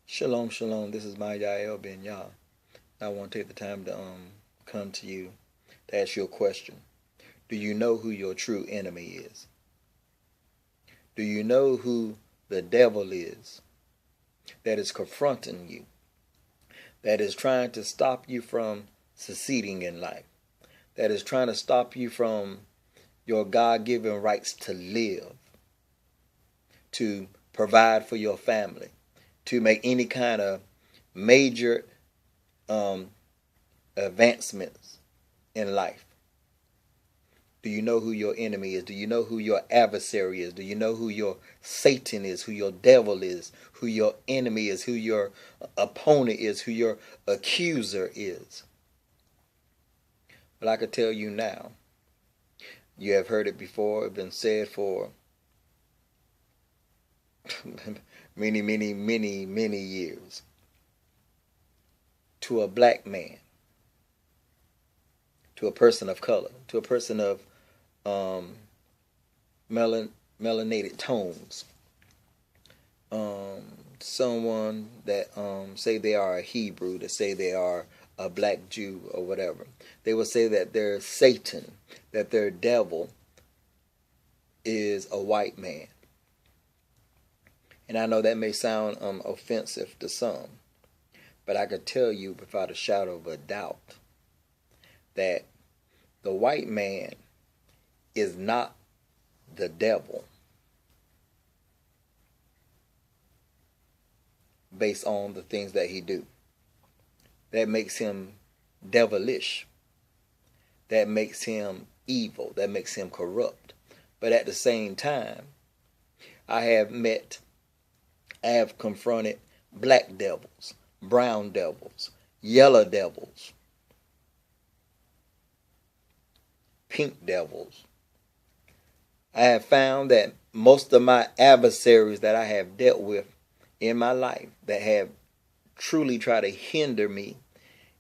Shalom, shalom. This is my Yael Ben Yah. I want to take the time to come to you to ask you a question. Do you know who your true enemy is? Do you know who the devil is that is confronting you, that is trying to stop you from succeeding in life, that is trying to stop you from your God-given rights to live, to provide for your family, to make any kind of major advancements in life? Do you know who your enemy is? Do you know who your adversary is? Do you know who your Satan is, who your devil is, who your enemy is, who your opponent is, who your accuser is? Well, I can tell you now. You have heard it before. It's been said for many, many, many, many years. To a black man, to a person of color, to a person of melanated tones, someone that say they are a Hebrew, that say they are a black Jew or whatever. They will say that their Satan, that their devil is a white man. And I know that may sound offensive to some, but I could tell you without a shadow of a doubt that the white man is not the devil based on the things that he do. That makes him devilish. That makes him evil. That makes him corrupt. But at the same time, I have confronted black devils, brown devils, yellow devils, pink devils. I have found that most of my adversaries that I have dealt with in my life that have truly tried to hinder me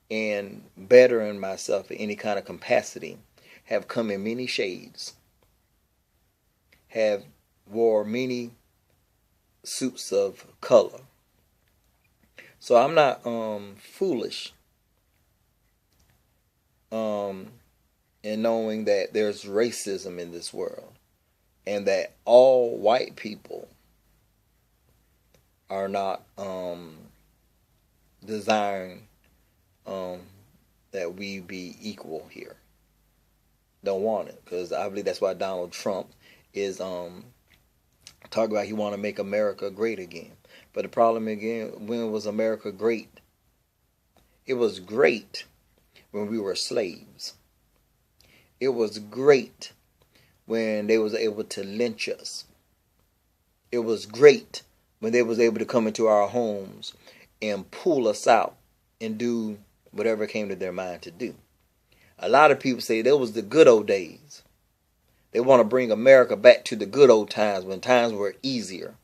in bettering myself in any kind of capacity have come in many shades, have wore many suits of color. So I'm not foolish in knowing that there's racism in this world and that all white people are not desiring that we be equal here. Don't want it, because I believe that's why Donald Trump is talking about he want to make America great again. But the problem again, when was America great? It was great when we were slaves. It was great when they was able to lynch us. It was great when they was able to come into our homes and pull us out and do whatever came to their mind to do. A lot of people say that was the good old days. They want to bring America back to the good old times when times were easier.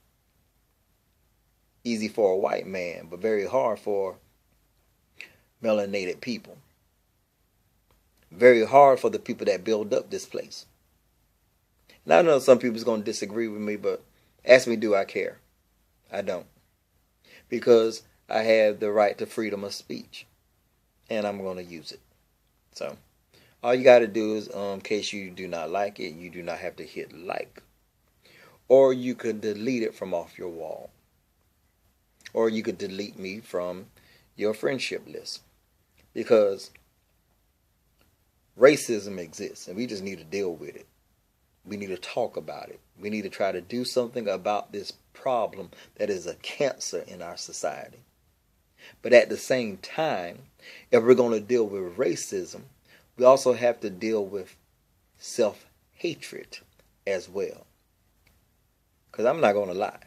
Easy for a white man, but very hard for melanated people. Very hard for the people that build up this place. Now I know some people's going to disagree with me, but ask me, do I care? I don't. Because I have the right to freedom of speech. And I'm going to use it. So, all you got to do is, in case you do not like it, you do not have to hit like. Or you could delete it from off your wall. Or you could delete me from your friendship list. Because racism exists and we just need to deal with it. We need to talk about it. We need to try to do something about this problem that is a cancer in our society. But at the same time, if we're going to deal with racism, we also have to deal with self-hatred as well. Because I'm not going to lie.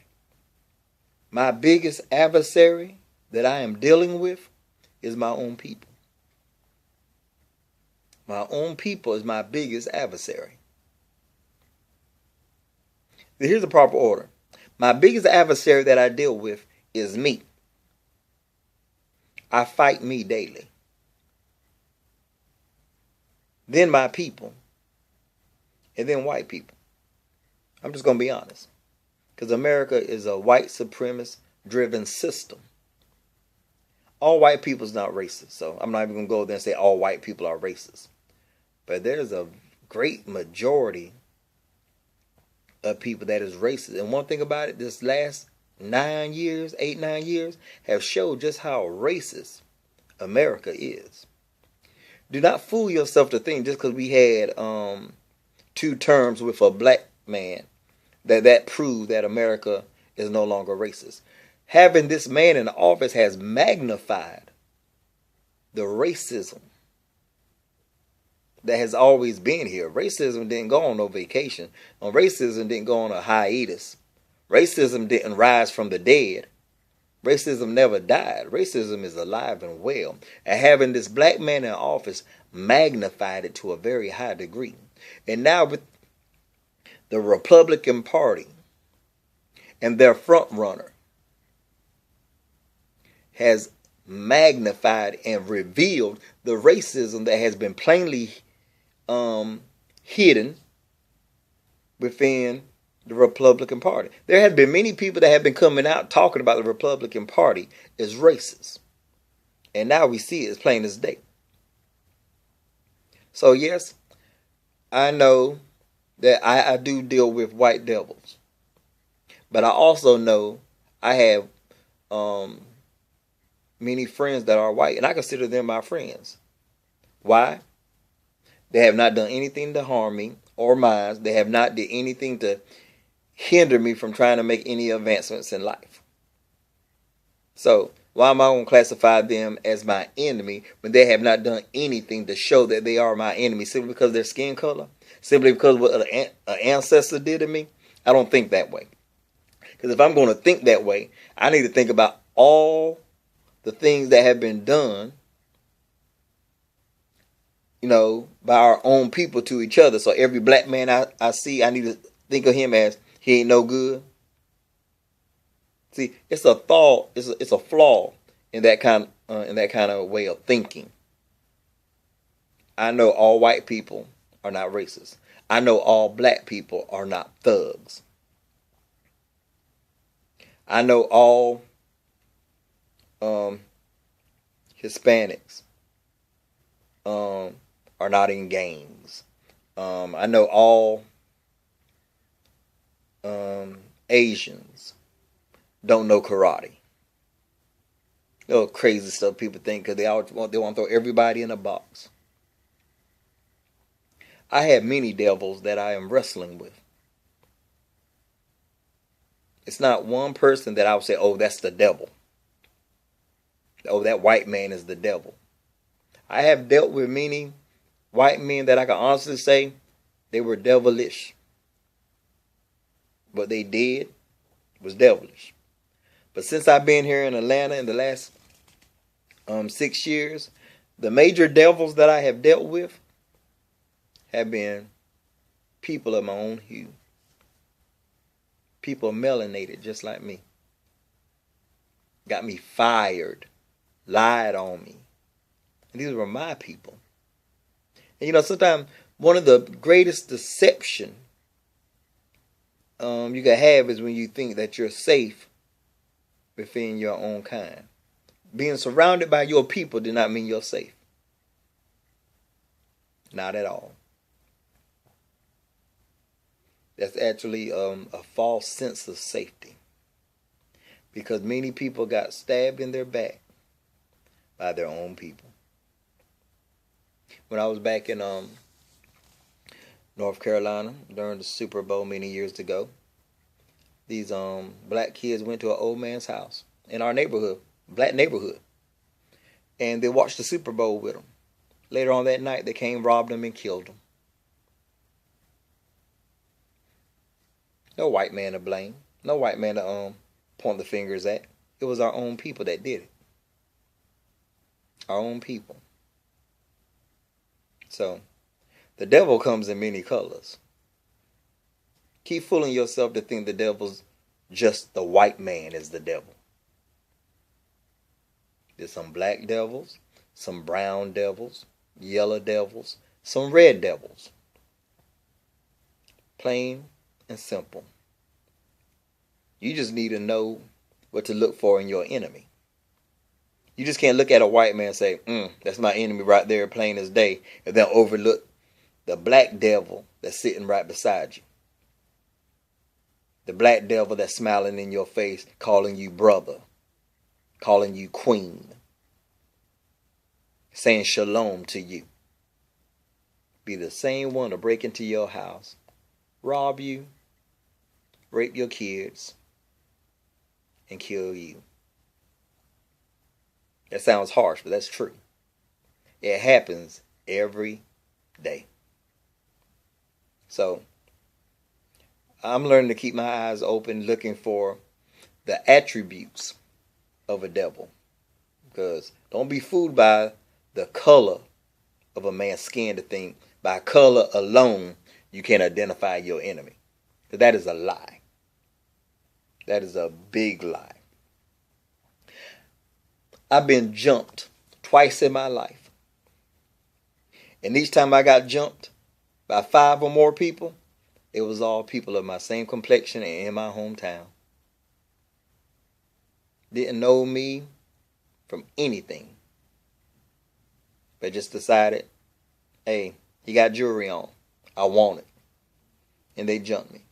My biggest adversary that I am dealing with is my own people. My own people is my biggest adversary. Here's the proper order. My biggest adversary that I deal with is me. I fight me daily. Then my people. And then white people. I'm just going to be honest. Because America is a white supremacist driven system. all white people's not racist. So I'm not even going to go there and say all white people are racist. But there's a great majority of people that is racist. And one thing about it, this last 9 years, 8, 9 years, have showed just how racist America is. Do not fool yourself to think just because we had 2 terms with a black man that proved that America is no longer racist. Having this man in office has magnified the racism that has always been here. Racism didn't go on no vacation. Racism didn't go on a hiatus. Racism didn't rise from the dead. Racism never died. Racism is alive and well. And having this black man in office magnified it to a very high degree. And now with the Republican Party and their front runner has magnified and revealed the racism that has been plainly hidden within the Republican Party. There have been many people that have been coming out talking about the Republican Party as racist. And now we see it as plain as day. So yes, I know that I do deal with white devils. But I also know I have many friends that are white, and I consider them my friends. Why? They have not done anything to harm me or mine. They have not did anything to hinder me from trying to make any advancements in life. So why am I going to classify them as my enemy when they have not done anything to show that they are my enemy simply because of their skin color? Simply because of what an ancestor did to me? I don't think that way. Because if I'm going to think that way, I need to think about all the things that have been done, by our own people to each other. So every black man I see, I need to think of him as he ain't no good. See, it's a thought, it's a flaw in that kind of way of thinking. I know all white people are not racist. I know all black people are not thugs. I know all Hispanics are not in gangs. I know all Asians don't know karate. Crazy stuff people think because they want to throw everybody in a box. I have many devils that I am wrestling with. It's not one person that I would say, oh, that's the devil. Oh, that white man is the devil. I have dealt with many white men that I can honestly say they were devilish. What they did was devilish. But since I've been here in Atlanta in the last 6 years, the major devils that I have dealt with have been people of my own hue. People melanated just like me. Got me fired. Lied on me. And these were my people. And sometimes one of the greatest deception you can have is when you think that you're safe within your own kind. Being surrounded by your people did not mean you're safe. Not at all. That's actually a false sense of safety. Because many people got stabbed in their back by their own people. When I was back in North Carolina during the Super Bowl many years ago, these black kids went to an old man's house in our neighborhood, black neighborhood, and they watched the Super Bowl with him. Later on that night, they came, robbed him, and killed him. No white man to blame. No white man to point the fingers at. It was our own people that did it. Our own people. So, the devil comes in many colors. Keep fooling yourself to think the devil's just the white man is the devil. There's some black devils, some brown devils, yellow devils, some red devils. Plain and simple. You just need to know what to look for in your enemy. You just can't look at a white man and say, that's my enemy right there, plain as day, and then overlook the black devil that's sitting right beside you. The black devil that's smiling in your face, calling you brother, calling you queen, saying shalom to you. Be the same one to break into your house, rob you, rape your kids, and kill you. That sounds harsh, but that's true. It happens every day. So, I'm learning to keep my eyes open, looking for the attributes of a devil. Because don't be fooled by the color of a man's skin to think by color alone you can identify your enemy. Because that is a lie. That is a big lie. I've been jumped twice in my life. And each time I got jumped by 5 or more people, it was all people of my same complexion and in my hometown. Didn't know me from anything. But just decided, hey, he got jewelry on. I want it. And they jumped me.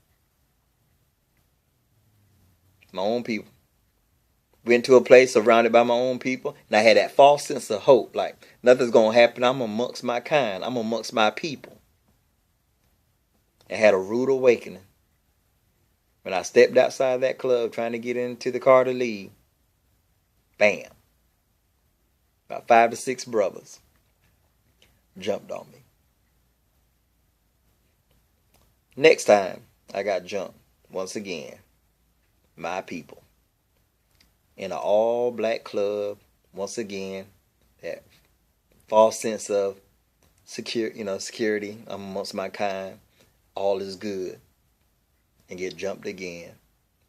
My own people. Went to a place surrounded by my own people, and I had that false sense of hope, like nothing's going to happen. I'm amongst my kind. I'm amongst my people. I had a rude awakening. When I stepped outside that club trying to get into the car to leave, bam, about 5 to 6 brothers jumped on me. Next time I got jumped, once again, my people. In an all-black club, once again, that false sense of security. I'm amongst my kind. All is good. And get jumped again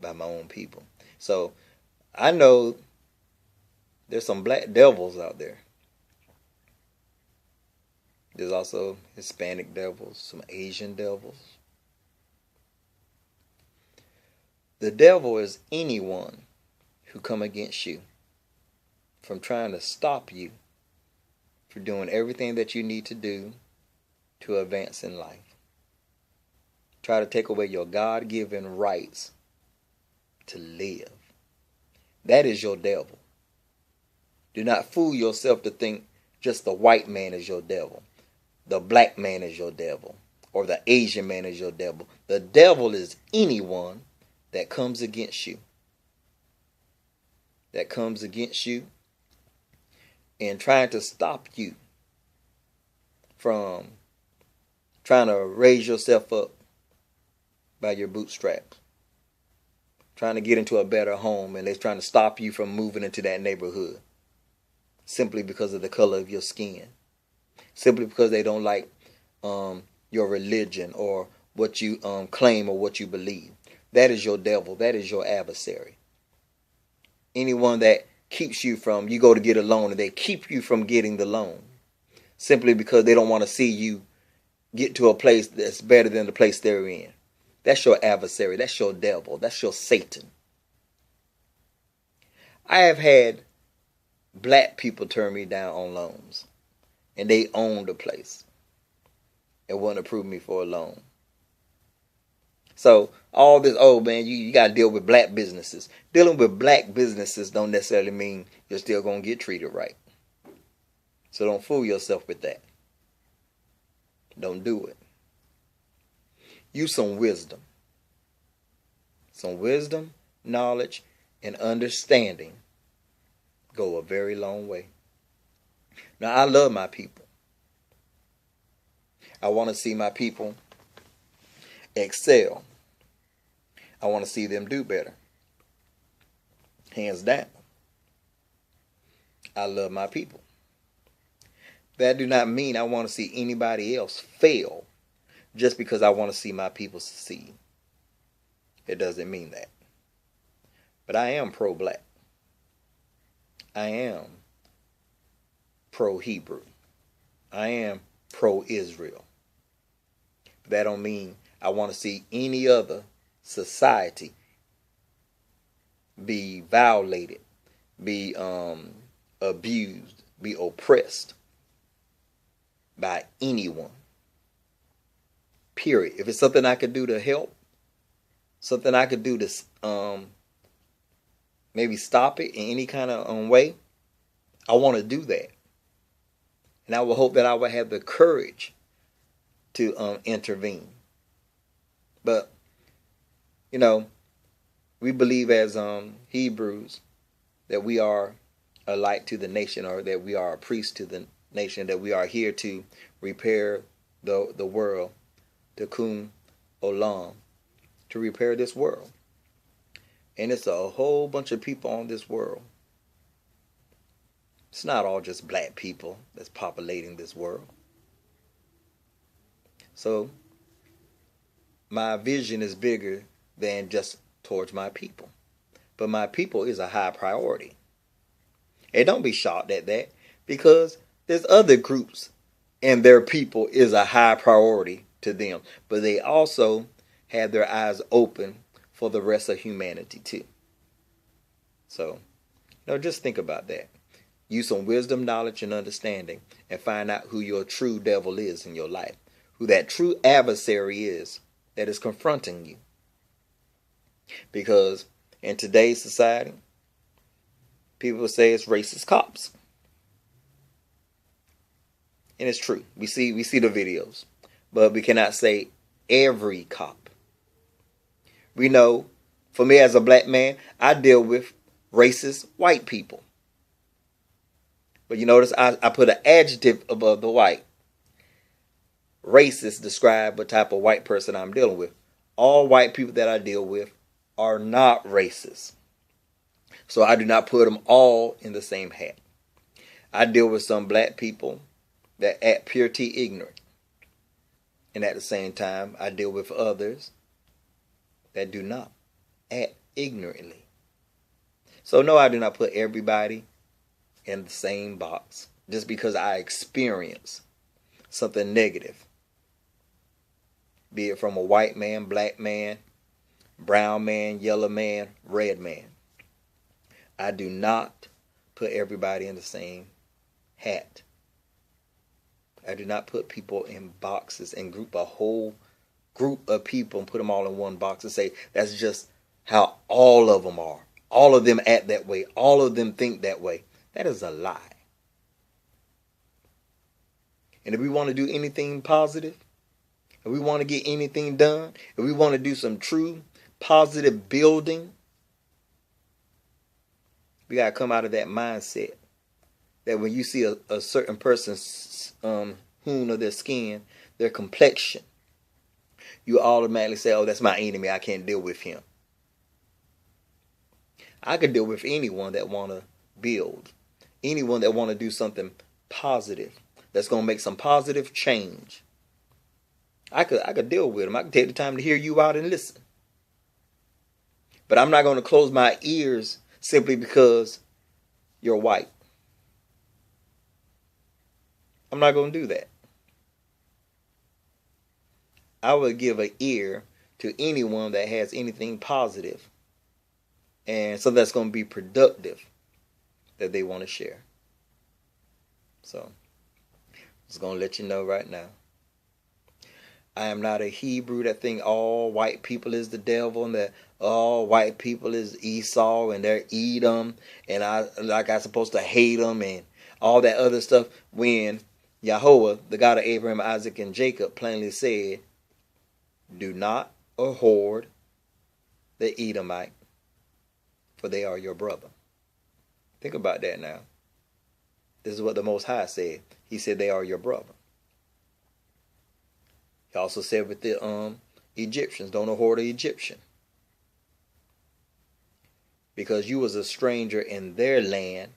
by my own people. So, I know there's some black devils out there. There's also Hispanic devils, some Asian devils. The devil is anyone who come against you from trying to stop you from doing everything that you need to do to advance in life. Try to take away your God-given rights to live. That is your devil. Do not fool yourself to think just the white man is your devil, the black man is your devil, or the Asian man is your devil. The devil is anyone that comes against you. That comes against you and trying to stop you from trying to raise yourself up by your bootstraps. Trying to get into a better home, and they're trying to stop you from moving into that neighborhood. Simply because of the color of your skin. Simply because they don't like your religion or what you claim or what you believe. That is your devil. That is your adversary. Anyone that keeps you from, you go to get a loan and they keep you from getting the loan. Simply because they don't want to see you get to a place that's better than the place they're in. That's your adversary. That's your devil. That's your Satan. I have had black people turn me down on loans. And they owned the place. And wouldn't approve me for a loan. So, all this, oh man, you got to deal with black businesses. Dealing with black businesses don't necessarily mean you're still going to get treated right. So don't fool yourself with that. Don't do it. Use some wisdom. Some wisdom, knowledge, and understanding go a very long way. Now, I love my people. I want to see my people excel. I want to see them do better. Hands down. I love my people. That do not mean I want to see anybody else fail just because I want to see my people succeed. It doesn't mean that. But I am pro-black. I am pro-Hebrew. I am pro-Israel. But that don't mean I want to see any other society be violated, be abused, be oppressed by anyone. Period. If it's something I could do to help, something I could do to maybe stop it in any kind of way, I want to do that. And I will hope that I will have the courage to intervene. But, you know, we believe as Hebrews that we are a light to the nation, or that we are a priest to the nation, that we are here to repair the world, Tikkun Olam, to repair this world. And it's a whole bunch of people on this world. It's not all just black people that's populating this world. So my vision is bigger than just towards my people. But my people is a high priority. And don't be shocked at that, because there's other groups and their people is a high priority to them. But they also have their eyes open for the rest of humanity too. So, just think about that. Use some wisdom, knowledge, and understanding, and find out who your true devil is in your life. Who that true adversary is that is confronting you. Because in today's society, people say it's racist cops. And it's true. We see the videos. But we cannot say every cop. We know, for me as a black man, I deal with racist white people. But you notice I put an adjective above the white. Racist describe what type of white person I'm dealing with. All white people that I deal with are not racist. So I do not put them all in the same hat. I deal with some black people that act purity ignorant. And at the same time, I deal with others that do not act ignorantly. So no, I do not put everybody in the same box just because I experience something negative. Be it from a white man, black man, brown man, yellow man, red man. I do not put everybody in the same hat. I do not put people in boxes and group a whole group of people and put them all in one box and say that's just how all of them are. All of them act that way. All of them think that way. That is a lie. And if we want to do anything positive, if we want to get anything done, if we want to do some true positive building, we got to come out of that mindset that when you see a certain person's hue of their skin, their complexion, you automatically say, oh, that's my enemy. I can't deal with him. I could deal with anyone that want to build. Anyone that want to do something positive. That's going to make some positive change. I could deal with them. I could take the time to hear you out and listen. But I'm not going to close my ears simply because you're white. I'm not going to do that. I would give an ear to anyone that has anything positive and so that's going to be productive that they want to share. So, I'm just going to let you know right now. I am not a Hebrew that think all white people is the devil and that all white people is Esau and they're Edom and I'm supposed to hate them and all that other stuff, when Yahweh, the God of Abraham, Isaac, and Jacob, plainly said, do not abhor the Edomite, for they are your brother. Think about that now. This is what the Most High said. He said they are your brother. He also said with the Egyptians, don't abhor the Egyptian, because you was a stranger in their land.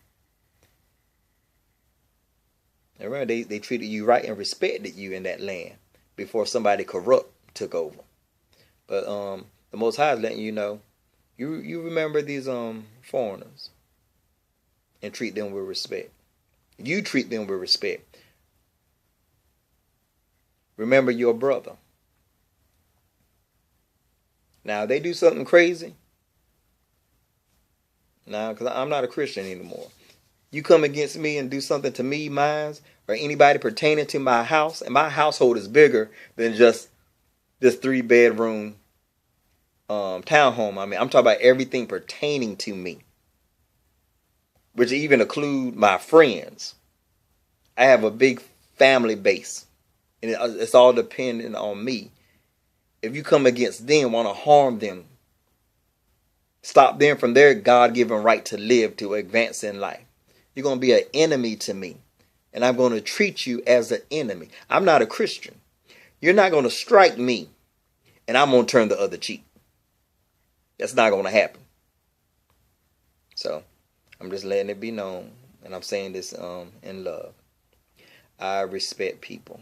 And remember, they treated you right and respected you in that land before somebody corrupt took over. But the Most High is letting you know, you remember these foreigners and treat them with respect. You treat them with respect. Remember your brother. Now, they do something crazy. Now, because I'm not a Christian anymore. You come against me and do something to me, mine, or anybody pertaining to my house, and my household is bigger than just this 3-bedroom townhome. I mean, I'm talking about everything pertaining to me, which even include my friends. I have a big family base, and it's all dependent on me. If you come against them, want to harm them, stop them from their God-given right to live, to advance in life, you're going to be an enemy to me, and I'm going to treat you as an enemy. I'm not a Christian. You're not going to strike me, and I'm going to turn the other cheek. That's not going to happen. So I'm just letting it be known, and I'm saying this in love. I respect people.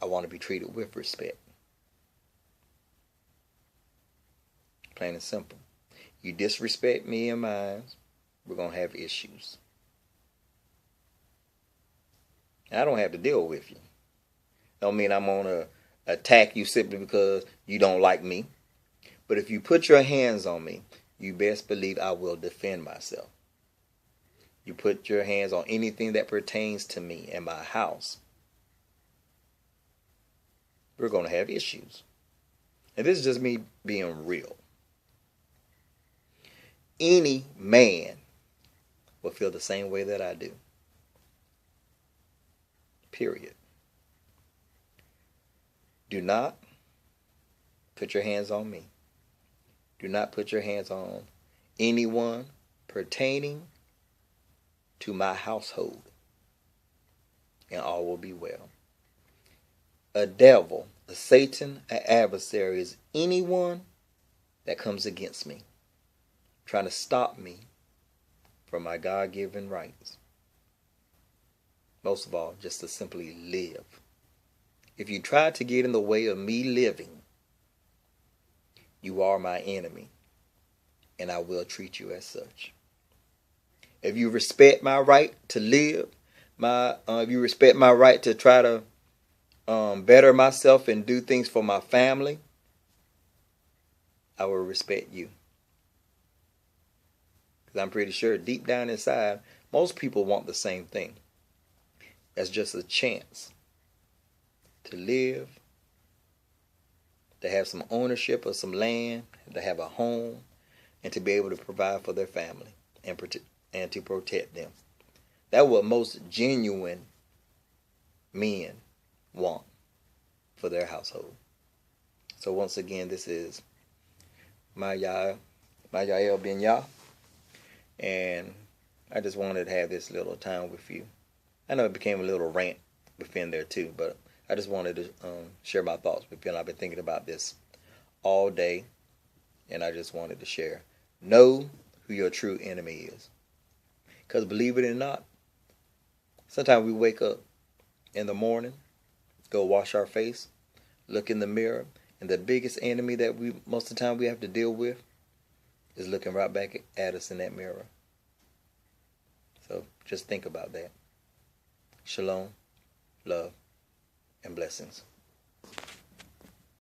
I want to be treated with respect. Plain and simple. You disrespect me and mine, we're going to have issues. And I don't have to deal with you. Don't mean I'm going to attack you simply because you don't like me. But if you put your hands on me, you best believe I will defend myself. You put your hands on anything that pertains to me and my house, we're going to have issues. And this is just me being real. Any man will feel the same way that I do. Period. Do not put your hands on me. Do not put your hands on anyone pertaining to my household, and all will be well. A devil, a Satan, an adversary is anyone that comes against me, trying to stop me from my God-given rights. Most of all, just to simply live. If you try to get in the way of me living, you are my enemy, and I will treat you as such. If you respect my right to live, if you respect my right to try to better myself and do things for my family, I will respect you. Because I'm pretty sure deep down inside, most people want the same thing. That's just a chance to live, to have some ownership of some land, to have a home, and to be able to provide for their family and to protect them. That's what most genuine men want for their household. So once again, this is Mayael Ben Yah, and I just wanted to have this little time with you. I know it became a little rant within there too, but I just wanted to share my thoughts with you. And I've been thinking about this all day, and I just wanted to share. Know who your true enemy is. Because believe it or not, sometimes we wake up in the morning, go wash our face, look in the mirror, and the biggest enemy that most of the time we have to deal with is looking right back at us in that mirror. So just think about that. Shalom, love, and blessings.